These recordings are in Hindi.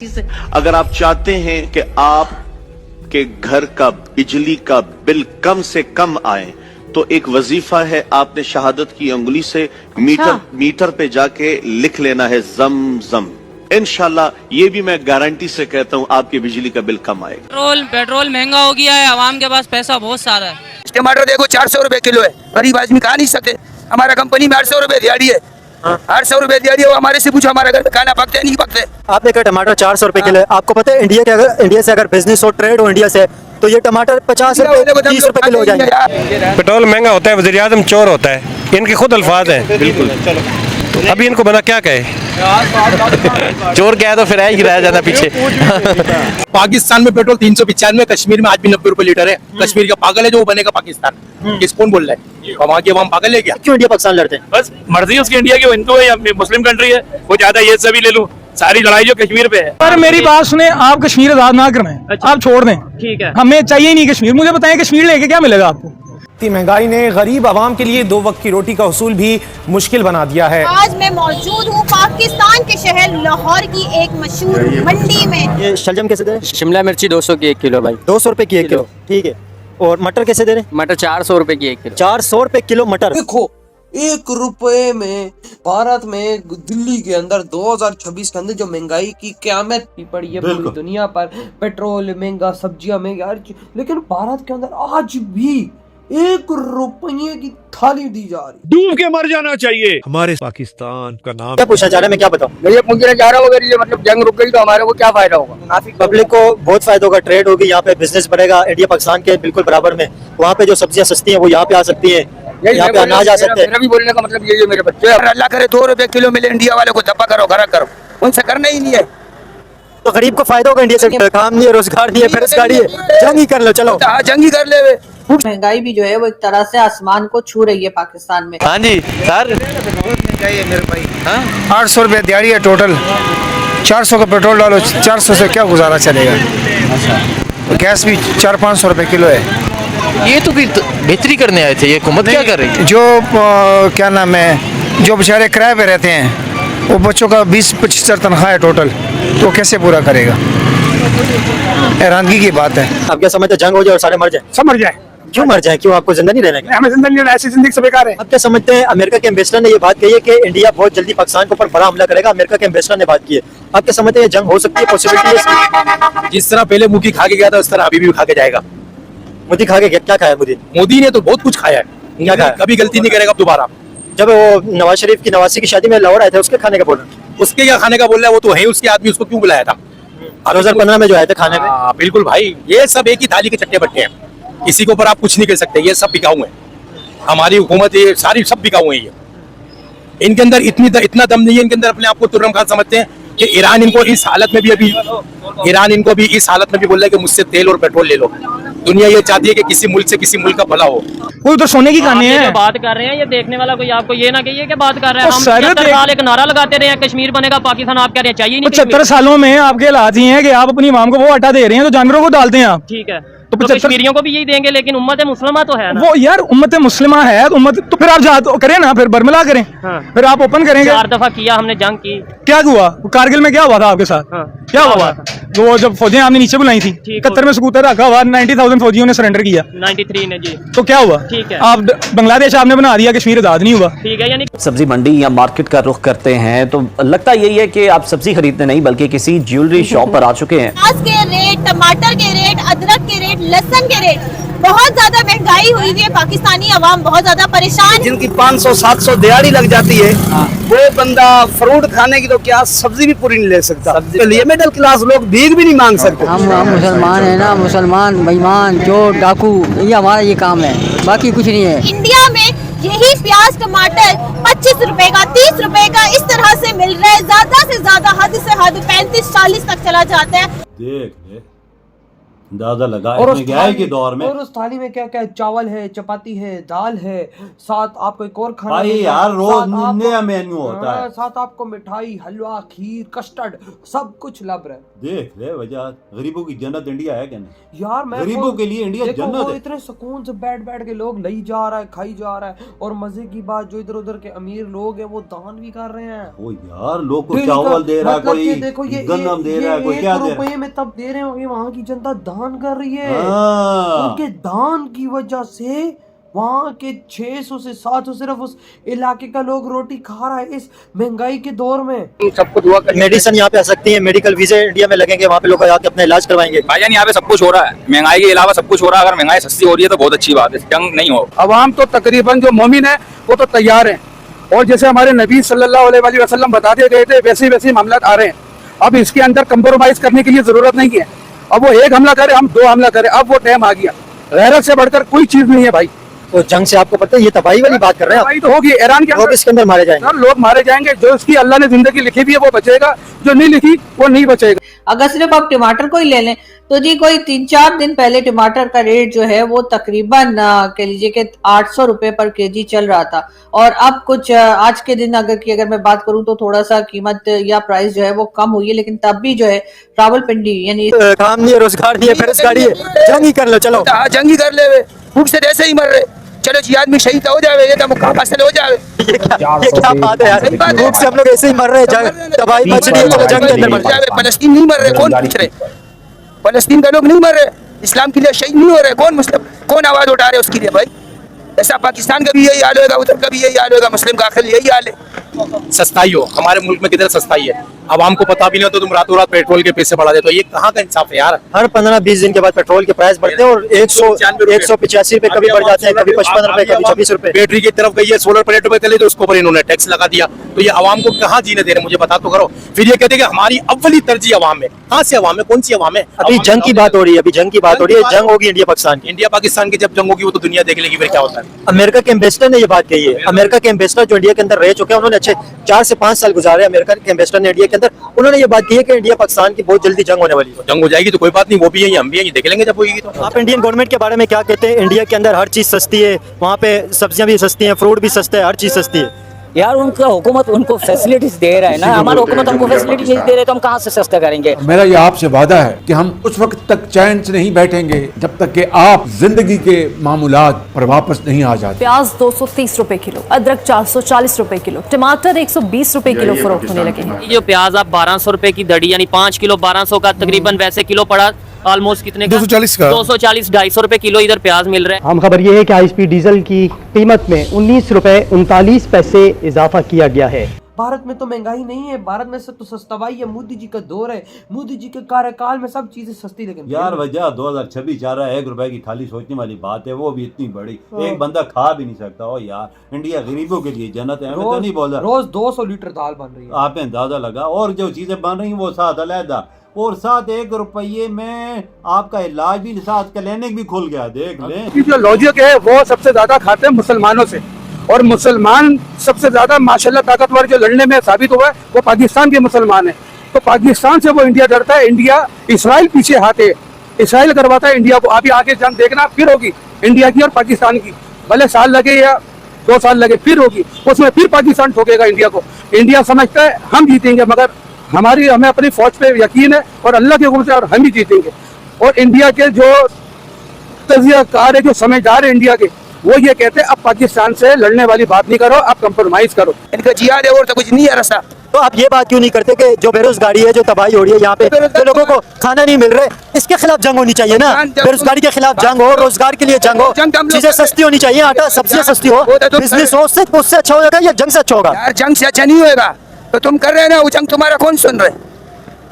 अगर आप चाहते हैं कि आपके घर का बिजली का बिल कम से कम आए तो एक वजीफा है, आपने शहादत की उंगली से मीटर पे जाके लिख लेना है जम। इंशाल्लाह ये भी मैं गारंटी से कहता हूँ आपके बिजली का बिल कम आएगा। पेट्रोल महंगा हो गया है, आवाम के पास पैसा बहुत सारा है। टमाटर देखो 400 रुपए किलो है, गरीब आदमी खा नहीं सकते। हमारा कंपनी में 800 रुपए दिहाड़ी है, 800 रुपए दिहाड़ी है। हमारे से पूछो हमारे घर में खाना पकते नहीं पकते। आपने कहा टमाटर 400 रुपए किलो है। आपको पता है इंडिया से अगर बिजनेस हो, ट्रेड हो इंडिया से, तो ये टमाटर 50 रुपए 30 रुपए किलो हो जाएंगे। पेट्रोल महंगा होता है, वज़ीर-ए-आज़म चोर होता है, इनके खुद अल्फाज हैं। बिल्कुल, अभी इनको बना क्या कहे, चोर क्या है तो फिर ही रह जाता पीछे। पाकिस्तान में पेट्रोल 395, कश्मीर में आज भी 90 रुपए लीटर है। कश्मीर का पागल है जो वो बनेगा पाकिस्तान, किस कौन बोल रहा है? वहाँ के हम पागल है क्या? क्यों इंडिया पाकिस्तान लड़ते हैं? बस मर्जी उसकी, इंडिया की, हिंदू है या मुस्लिम कंट्री है, वो ज्यादा ये सभी ले लूं, सारी लड़ाई जो कश्मीर पे है। पर मेरी बात सुने, आप कश्मीर आजाद ना करना है। अच्छा। आप छोड़ दें, ठीक है, हमें चाहिए ही नहीं कश्मीर। मुझे बताएं कश्मीर लेके क्या मिलेगा आपको? महंगाई ने गरीब आवाम के लिए 2 वक्त की रोटी का हुसूल भी मुश्किल बना दिया है। आज मैं मौजूद हूँ पाकिस्तान के शहर लाहौर की एक मशहूर मंडी में। ये शलजम कैसे दे रहे हैं? शिमला मिर्ची 200 की 1 किलो भाई। 200 रुपए की 1 किलो, ठीक है। और मटर कैसे दे रहे हैं? मटर 400 रुपए की 1 किलो। 400 रुपए किलो मटर। देखो 1 रुपए में भारत में, दिल्ली के अंदर 2026 के अंदर जो महंगाई की क़यामत की पड़ी है पूरी दुनिया पर। पेट्रोल महंगा, सब्जियां महंगी, हर चीज, लेकिन भारत के अंदर आज भी 1 रुपये की थाली दी जा रही। डूब के मर जाना चाहिए। हमारे पाकिस्तान का नाम क्या पूछना चाह रहे हैं, मैं क्या बताऊं? ये मुझे जा रहा होगा, मतलब जंग रुक गई तो हमारे को क्या फायदा होगा? पब्लिक को बहुत फायदा होगा, ट्रेड होगी, यहाँ पे बिजनेस बढ़ेगा। इंडिया पाकिस्तान के बिल्कुल बराबर में, वहाँ पे जो सब्जियां सस्ती हैं वो यहाँ पे आ सकती है, यहाँ पे अनाज आ सकते हैं। मेरा भी बोलने का मतलब ये मेरे बच्चे, अल्लाह करे 2 रुपए किलो मिले, इंडिया वाले को दफा करो, घर करो, उनसे करना ही नहीं है। तो गरीब को फायदा होगा, इंडिया से काम नहीं है, रोजगार नहीं है, बेरोजगारी है, जंग ही कर लो, चलो जंग ही कर ले। महंगाई भी जो है वो एक तरह से आसमान को छू रही है पाकिस्तान में। हाँ जी सर, 800 रुपए दिहाड़ी है टोटल, 400 का पेट्रोल डालो, 400 से क्या गुजारा चलेगा? गैस भी 400-500 रुपए किलो है। ये तो फिर बेहतरी करने आए थे, ये हुकूमत क्या कर रही है? जो क्या नाम है, जो बेचारे किराए पे रहते हैं, वो बच्चों का 20-25 तनख्वाह है टोटल, तो कैसे पूरा करेगा? हैरानगी की बात है। आप क्या समझते हैं जंग हो जाए और सारे मर जाए? सब मर जाए। क्यों मर जाए? क्यों, आपको जिंदा नहीं रहने का? हमें जिंदा नहीं रहना, ऐसी जिंदगी से बेकार है। आप क्या समझते हैं, अमेरिका के एम्बेसडर ने ये बात कही है कि इंडिया बहुत जल्दी पाकिस्तान के ऊपर बड़ा हमला करेगा, अमेरिका के एम्बेसडर ने बात की है। आप क्या समझते हैं ये जंग हो सकती है, पॉसिबिलिटी है? जिस तरह पहले मुखी खा के गया था उस तरह अभी भी खा के जाएगा। मोदी खा के क्या खाया? मोदी ने तो बहुत कुछ खाया है, क्या खाया? कभी गलती नहीं करेगा दोबारा। जब वो नवाज शरीफ की नवासी की शादी में लाहौर आए थे, उसके खाने का बोल रहे हैं? उसके क्या खाने का बोल रहा है? वो तो है उसके आदमी, उसको क्यों बुलाया था? 2015 में जो आए थे खाने में। बिल्कुल भाई, ये सब एक ही थाली के चट्टे बट्टे हैं, किसी के ऊपर आप कुछ नहीं कर सकते। ये सब बिकाऊ है, हमारी हुकूमत ये सारी सब बिकाऊ है। ये इनके अंदर इतना दम नहीं है, इनके अंदर अपने आप को तुर्रम खान समझते हैं कि ईरान इनको इस हालत में भी इस हालत में भी बोल रहा है कि मुझसे तेल और पेट्रोल ले लो। दुनिया ये चाहती है कि किसी मुल्क से किसी मुल्क का भला हो। कोई तो सोने की कहानी है। बात कर रहे हैं, ये देखने वाला कोई आपको ये ना कहिए कि बात कर रहे हैं। हम 70 साल एक नारा लगाते रहे हैं कश्मीर बनेगा पाकिस्तान, आप कह रहे हैं चाहिए नहीं। 75 सालों में आपके हालात ये हैं कि आप अपनी इमाम को वो आटा दे रहे हैं तो जानवरों को डालते हैं आप। ठीक है, तो कश्मीरियों को भी यही देंगे, लेकिन उम्मत मुस्लिमा तो है ना। वो यार उम्मत मुस्लिमा है, तो फिर आप करें ना, फिर बर्मला करें। हाँ। फिर आप ओपन करेंगे। 4 दफा किया हमने जंग की, क्या हुआ? कारगिल में क्या हुआ था आपके साथ? हाँ। क्या हुआ? वो जब फौजें आपने नीचे बुलाई थी, 71 में सकूतर रखा हुआ, 90,000 फौजियों ने सरेंडर किया 93 ने जी। तो क्या हुआ? ठीक है, आप बांग्लादेश आपने बना दिया, कश्मीर आजाद नहीं हुआ। ठीक है, यानी सब्जी मंडी या मार्केट का रुख करते हैं तो लगता यही है कि आप सब्जी खरीदने नहीं बल्कि किसी ज्वेलरी शॉप पर आ चुके हैं। प्याज के रेट, टमाटर के रेट, अदरक के रेट, लहसुन के रेट, बहुत ज्यादा महंगाई हुई है। पाकिस्तानी अवाम बहुत ज्यादा परेशान। जिनकी 500-700 दिहाड़ी लग जाती है, वो बंदा फ्रूट खाने की तो क्या सब्जी भी पूरी नहीं ले सकता। ये मिडिल क्लास लोग भीख भी नहीं मांग सकते। हम मुसलमान है ना, मुसलमान बेईमान चोर डाकू, ये हमारा ये काम है, बाकी कुछ नहीं है। इंडिया में यही प्याज टमाटर 25 रुपए का, 30 रुपए का इस तरह से मिल रहा है। ज्यादा से ज्यादा हद से हद 35-40 तक चला जाता है। देख अंदाजा लगा और इसमें क्या है कि दौर में और उस थाली में क्या क्या है, चावल है, चपाती है, दाल है, साथ आपको एक और खाना भाई मिलता है, यार रोज साथ आपको- नया मेन्यू होता है। साथ आपको मिठाई, हलवा, खीर, कस्टर्ड सब कुछ लब रहा है। देख ले वजह, गरीबों की जन्नत इंडिया है क्या नहीं? यार मैं गरीबों के लिए इंडिया देखो, जन्नत वो है। इतने सुकून से बैठ बैठ के लोग लई जा रहा है, खाई जा रहा है, और मजे की बात जो इधर उधर के अमीर लोग हैं वो दान भी कर रहे हैं। ओ यार लोग को डेली चावल का- दे रहा है, मतलब कि कोई देखो ये गंदम दे रहा है, कोई क्या दे रहा है। रुपये में तब दे रहे होंगे, वहाँ की जनता दान कर रही है। हाँ। उनके दान की वजह से वहाँ के 600 से 700 सिर्फ उस इलाके का लोग रोटी खा रहा है इस महंगाई के दौर में। सबको दुआ कर। मेडिसिन यहाँ पे आ सकती है, मेडिकल वीजे इंडिया में लगेंगे, वहाँ पे लोग आके अपना इलाज करवाएंगे। भाईजान यहाँ पे सब कुछ हो रहा है, महंगाई के अलावा सब कुछ हो रहा है। अगर महंगाई सस्ती हो रही है तो बहुत अच्छी बात है, जंग नहीं हो। अवाम तो तकरीबन जो मोमिन है वो तो तैयार हैं, और जैसे हमारे नबी सल्लल्लाहु अलैहि वसल्लम बताते गए थे वैसे वैसे मामला आ रहे हैं। अब इसके अंदर कंप्रोमाइज करने की जरूरत नहीं है। अब वो एक हमला करे, हम 2 हमला करें, अब वो टाइम आ गया। गैरत से बढ़कर कोई चीज नहीं है भाई। तो जंग से आपको पता है ये तबाही वाली बात कर रहे हैं तबाही तो होगी, ईरान के लोग इसके अंदर मारे जाएंगे। लोग मारे जाएंगे। जो इसकी अल्लाह ने जिंदगी लिखी हुई है वो बचेगा, जो नहीं लिखी वो नहीं बचेगा। अगर सिर्फ आप टमाटर को ही ले लें तो जी कोई 3-4 दिन पहले टमाटर का रेट जो है वो तकरीबन कह लीजिए कि 800 रुपए पर केजी चल रहा था, और अब कुछ आज के दिन अगर मैं बात करूं तो थोड़ा सा कीमत या प्राइस जो है वो कम हुई है, लेकिन तब भी जो है रावलपिंडी यानी काम नहीं है, रोजगार नहीं है, बेरोजगारी है, जंग ही कर लो। चलो जंग ही कर ले, भूख से ऐसे ही मर रहे। चलो जी आदमी शहीद हो जाए, ये तो मुकाबला से हो जाए। ये क्या बात है यार, भूख से हम लोग ऐसे ही मर रहे हैं, तबाही मच रही है, चलो जंग के अंदर मर जाए। फलस्तीन नहीं मर रहे, कौन पूछ रहे? फलस्तीन का लोग नहीं मर रहे, इस्लाम के लिए शहीद नहीं हो रहे, कौन मुस्लिम, कौन आवाज उठा रहे उसके लिए भाई? ऐसा पाकिस्तान का भी यही हाल होगा, उधर का भी यही हाल होगा, मुस्लिम का आखिर यही हाल है। सस्ताई हो हमारे मुल्क में किधर सस्ताई है? अब हमको पता भी नहीं तो तुम रातों रात पेट्रोल के पैसे बढ़ा देते हो, ये कहाँ का इंसाफ है यार? हर 15-20 दिन के बाद पेट्रोल के प्राइस बढ़ते हैं और 185 रुपए कभी बढ़ जाते हैं, कभी 55 रुपए, कभी 26 रुपए। बैटरी की तरफ गई है, सोलर प्लेट पे चले तो उसके ऊपर इन्होंने टैक्स लगा दिया। तो ये आवाम को कहाँ जीने दे रहे, मुझे बता तो करो। फिर ये कहते हैं कि हमारी अव्वली तरजीह आवाम है। कहाँ से आवाम है, कौन सी आवाम है? अभी जंग की बात हो रही है, अभी जंग की बात हो रही है, जंग होगी इंडिया पाकिस्तान की। इंडिया पाकिस्तान की जब जंग होगी वो तो दुनिया देख लेगी फिर क्या होता है। अमेरिका के एम्बेसडर ने ये बात कही है। अमेरिका के एम्बेसडर जो इंडिया के अंदर रह चुके हैं, उन्होंने अच्छे 4 से 5 साल गुजारे अमेरिका के एम्बेसडर ने इंडिया के अंदर, उन्होंने ये बात की है कि इंडिया पाकिस्तान की बहुत जल्दी जंग होने वाली है। जंग हो जाएगी तो कोई बात नहीं, वो भी यही हम भी यही देख लेंगे जब होगी तो। आप इंडियन गवर्नमेंट के बारे में क्या कहते हैं? इंडिया के अंदर हर चीज सस्ती है, वहाँ पे सब्जियां भी सस्ती हैं, फ्रूट भी सस्ता है, हर चीज सस्ती है। यार उनका हुकूमत उनको फैसिलिटीज दे रहा है ना, हमारा हुकूमत हमको फैसिलिटीज नहीं दे रहे तो हम कहाँ से सस्ता करेंगे? मेरा ये आपसे वादा है कि हम उस वक्त तक चैन से नहीं बैठेंगे जब तक कि आप जिंदगी के मामूलात पर वापस नहीं आ जाते। प्याज 230 रुपए किलो, अदरक 440 रुपए किलो, टमाटर 120 रुपए किलो फरोख्त होने लगे हैं। जो प्याज आप 1200 रुपए की दड़ी यानी 5 किलो 1200 का तकरीबन वैसे किलो पड़ा ऑलमोस्ट कितने का? 240 का। 240 250 रुपए किलो इधर प्याज मिल रहा है। आम खबर ये है कि हाई स्पीड डीजल की कीमत में 19 रुपए 39 पैसे इजाफा किया गया है। भारत में तो महंगाई नहीं है, भारत में से तो सस्ताई है। मोदी जी का दौर है, मोदी जी के कार्यकाल में सब चीजें सस्ती, लेकिन यार वजह 2026 जा रहा है, 1 रुपए की थाली सोचने वाली बात है, वो भी इतनी बड़ी, एक बंदा खा भी नहीं सकता। ओ यार इंडिया गरीबों के लिए जन्नत है, मैं तो नहीं बोल रहा। रोज 200 लीटर दाल बन रही है, आपने अंदाजा लगा, और जो चीजें बन रही हैं वो साथ अलहदा, और साथ 1 रुपये में आपका इलाज भी, साथ क्लिनिक भी खुल गया। देख लें जो लॉजिक है वो सबसे ज्यादा खाते हैं मुसलमानों से, और मुसलमान सबसे ज्यादा माशाल्लाह ताकतवर जो लड़ने में साबित हुआ है वो पाकिस्तान के मुसलमान है। तो पाकिस्तान से वो इंडिया डरता है, इंडिया इसराइल पीछे हाथ है, इसराइल करवाता है इंडिया को। अभी आगे जंग देखना फिर होगी इंडिया की और पाकिस्तान की, भले साल लगे या 2 साल लगे, फिर होगी। उसमें फिर पाकिस्तान ठोकेगा इंडिया को। इंडिया समझता है हम जीतेंगे, मगर हमें अपनी फौज पे यकीन है और अल्लाह के हुक्म से, और हम ही जीतेंगे। और इंडिया के जो तजियाकार है, जो समझदार है इंडिया के, वो ये कहते हैं अब पाकिस्तान से लड़ने वाली बात नहीं करो, अब कंप्रोमाइज करो। इनका जिहाद है और तो कुछ नहीं है रसा। तो आप ये बात क्यों नहीं करते कि जो बेरोजगारी है, जो तबाही हो रही है यहाँ पे, जो लोगों को खाना नहीं मिल रहा है, इसके खिलाफ जंग होनी चाहिए ना। बेरोजगारी के खिलाफ जंग हो, रोजगार के लिए जंग हो, चीजें सस्ती होनी चाहिए, आटा सब्जियां सस्ती हो, बिजनेस हो, उससे अच्छा होगा या जंग से अच्छा होगा? यार जंग से अच्छा नहीं होगा, तो तुम कर रहे हैं ना वो जंग, तुम्हारा कौन सुन रहे?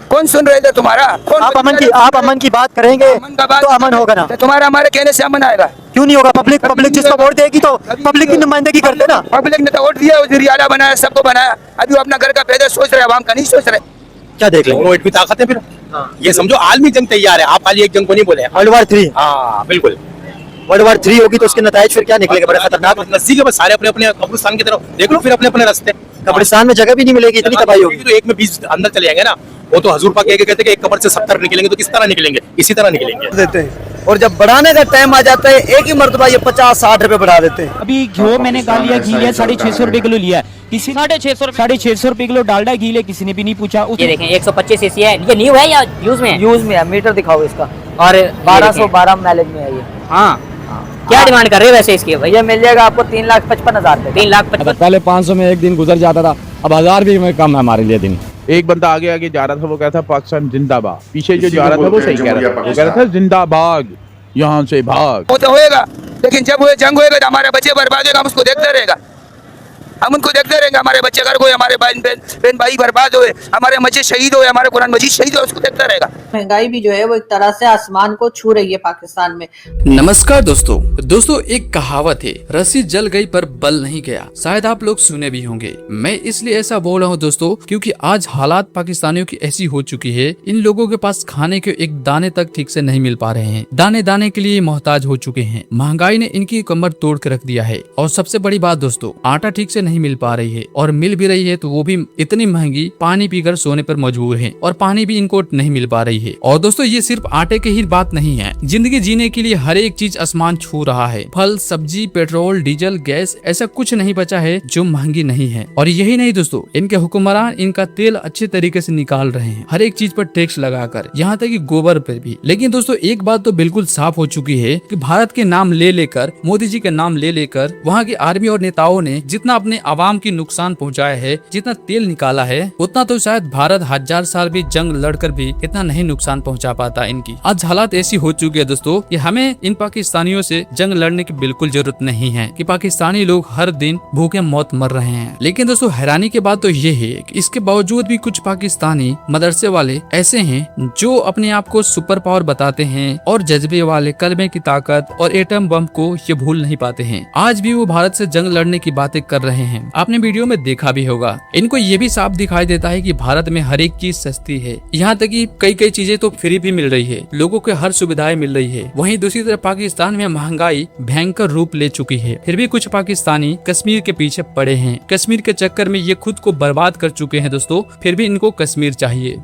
कौन सुन रहे थे तुम्हारा? आप अमन की बात करेंगे तो अमन होगा ना? तुम्हारा हमारे कहने से अमन आएगा? क्यों नहीं होगा? पब्लिक जिसको वोट देगी तो पब्लिक की नुमाइंदगी करते ना। पब्लिक ने तो वोट दिया, रियाला बनाया, सबको बनाया, अभी वो अपना घर का फायदा सोच रहे, आवाम का नहीं सोच रहे। क्या देख लेंगे? वोट भी ताकत है फिर। ये समझो आलमी जंग तैयार है, आप खाली एक जंग को नहीं बोले। World war 3। हाँ बिल्कुल, वर्ल्ड वार 3 होगी तो उसके नतीजे फिर क्या निकलेगा? बड़ा खतरनाक। नजदीक है, बस सारे अपने अपने कब्रिस्तान की तरफ देख लो, फिर अपने अपने रास्ते। कब्रिस्तान में जगह भी नहीं मिलेगी, इतनी तबाही होगी। तो एक में 20 अंदर चले जाएंगे ना, वो तो हजूर पाक कह के कहते कि एक कब्र से 70 निकलेंगे, तो किस तरह निकलेंगे? इसी तरह निकलेंगे। देते हैं और जब बढ़ाने का टाइम आ जाता है एक ही मरतबा ये 50-60 रुपए बढ़ा देते हैं। अभी घी मैंने कहा लिया, घी लिया 650 रुपए किलो लिया, किसी 650 रुपए किलो डालडा घी लिया, किसी ने भी नहीं पूछा। ये देखें 125 सीसी है, ये न्यू है या यूज में है? यूज में है, मीटर दिखाओ इसका, और 1212 माइलेज में है ये। हाँ, क्या डिमांड कर रहे हो वैसे इसकी? भैया मिल जाएगा आपको 3,55,000 रुपए। 3,55,000। पहले 500 में एक दिन गुजर जाता था, अब 1000 भी कम है हमारे लिए दिन। एक बंदा आगे आगे जा रहा था, वो कहता था पाकिस्तान जिंदाबाद, पीछे जो जा रहा था वो सही कह रहा था, वो कह रहा था जिंदाबाद यहाँ से भाग। वो तो होएगा, लेकिन जब वो जंग होएगा तो हमारे बच्चे बर्बाद होगा, हम उसको देखते रहेगा, हम उनको देखते रहेंगे। हमारे बच्चे अगर कोई हमारे बहन भाई बर्बाद हुए, हमारे बच्चे शहीद हुए, हमारे कुरान मजीद शहीद हुए, उसको देखता रहेगा। महंगाई भी जो है वो एक तरह से आसमान को छू रही है पाकिस्तान में। नमस्कार दोस्तों एक कहावत है, रस्सी जल गई पर बल नहीं गया। शायद आप लोग सुने भी होंगे। मैं इसलिए ऐसा बोल रहा हूँ दोस्तों, क्योंकि आज हालात पाकिस्तानियों की ऐसी हो चुकी है, इन लोगों के पास खाने के एक दाने तक ठीक से नहीं मिल पा रहे हैं, दाने दाने के लिए मोहताज हो चुके हैं। महंगाई ने इनकी कमर तोड़ के रख दिया है। और सबसे बड़ी बात दोस्तों, आटा ठीक से नहीं मिल पा रही है, और मिल भी रही है तो वो भी इतनी महंगी, पानी पीकर सोने पर मजबूर हैं, और पानी भी इनको नहीं मिल पा रही है। और दोस्तों ये सिर्फ आटे की ही बात नहीं है, जिंदगी जीने के लिए हर एक चीज आसमान छू रहा है। फल, सब्जी, पेट्रोल, डीजल, गैस, ऐसा कुछ नहीं बचा है जो महंगी नहीं है। और यही नहीं दोस्तों, इनके हुक्मरान इनका तेल अच्छे तरीके से निकाल रहे हैं, हर एक चीज पर टैक्स लगाकर, यहाँ तक कि गोबर पर भी। लेकिन दोस्तों एक बात तो बिल्कुल साफ हो चुकी है कि भारत के नाम ले लेकर, मोदी जी के नाम ले लेकर, वहाँ की आर्मी और नेताओं ने जितना अपने आवाम की नुकसान पहुंचाया है, जितना तेल निकाला है, उतना तो शायद भारत 1000 साल भी जंग लड़कर भी इतना नहीं नुकसान पहुंचा पाता इनकी। आज हालात ऐसी हो चुकी है दोस्तों कि हमें इन पाकिस्तानियों से जंग लड़ने की बिल्कुल जरूरत नहीं है कि पाकिस्तानी लोग हर दिन भूखे मौत मर रहे हैं। लेकिन दोस्तों हैरानी की बात तो ये है कि इसके बावजूद भी कुछ पाकिस्तानी मदरसे वाले ऐसे हैं जो अपने आप को सुपर पावर बताते हैं, और जज्बे वाले कलमे की ताकत और एटम बम को ये भूल नहीं पाते हैं। आज भी वो भारत से जंग लड़ने की बातें कर रहे हैं। आपने वीडियो में देखा भी होगा, इनको ये भी साफ दिखाई देता है कि भारत में हर एक चीज सस्ती है, यहाँ तक कि कई चीजें तो फ्री भी मिल रही है, लोगों को हर सुविधाएं मिल रही है। वहीं दूसरी तरफ पाकिस्तान में महंगाई भयंकर रूप ले चुकी है, फिर भी कुछ पाकिस्तानी कश्मीर के पीछे पड़े हैं। कश्मीर के चक्कर में ये खुद को बर्बाद कर चुके हैं दोस्तों, फिर भी इनको कश्मीर चाहिए।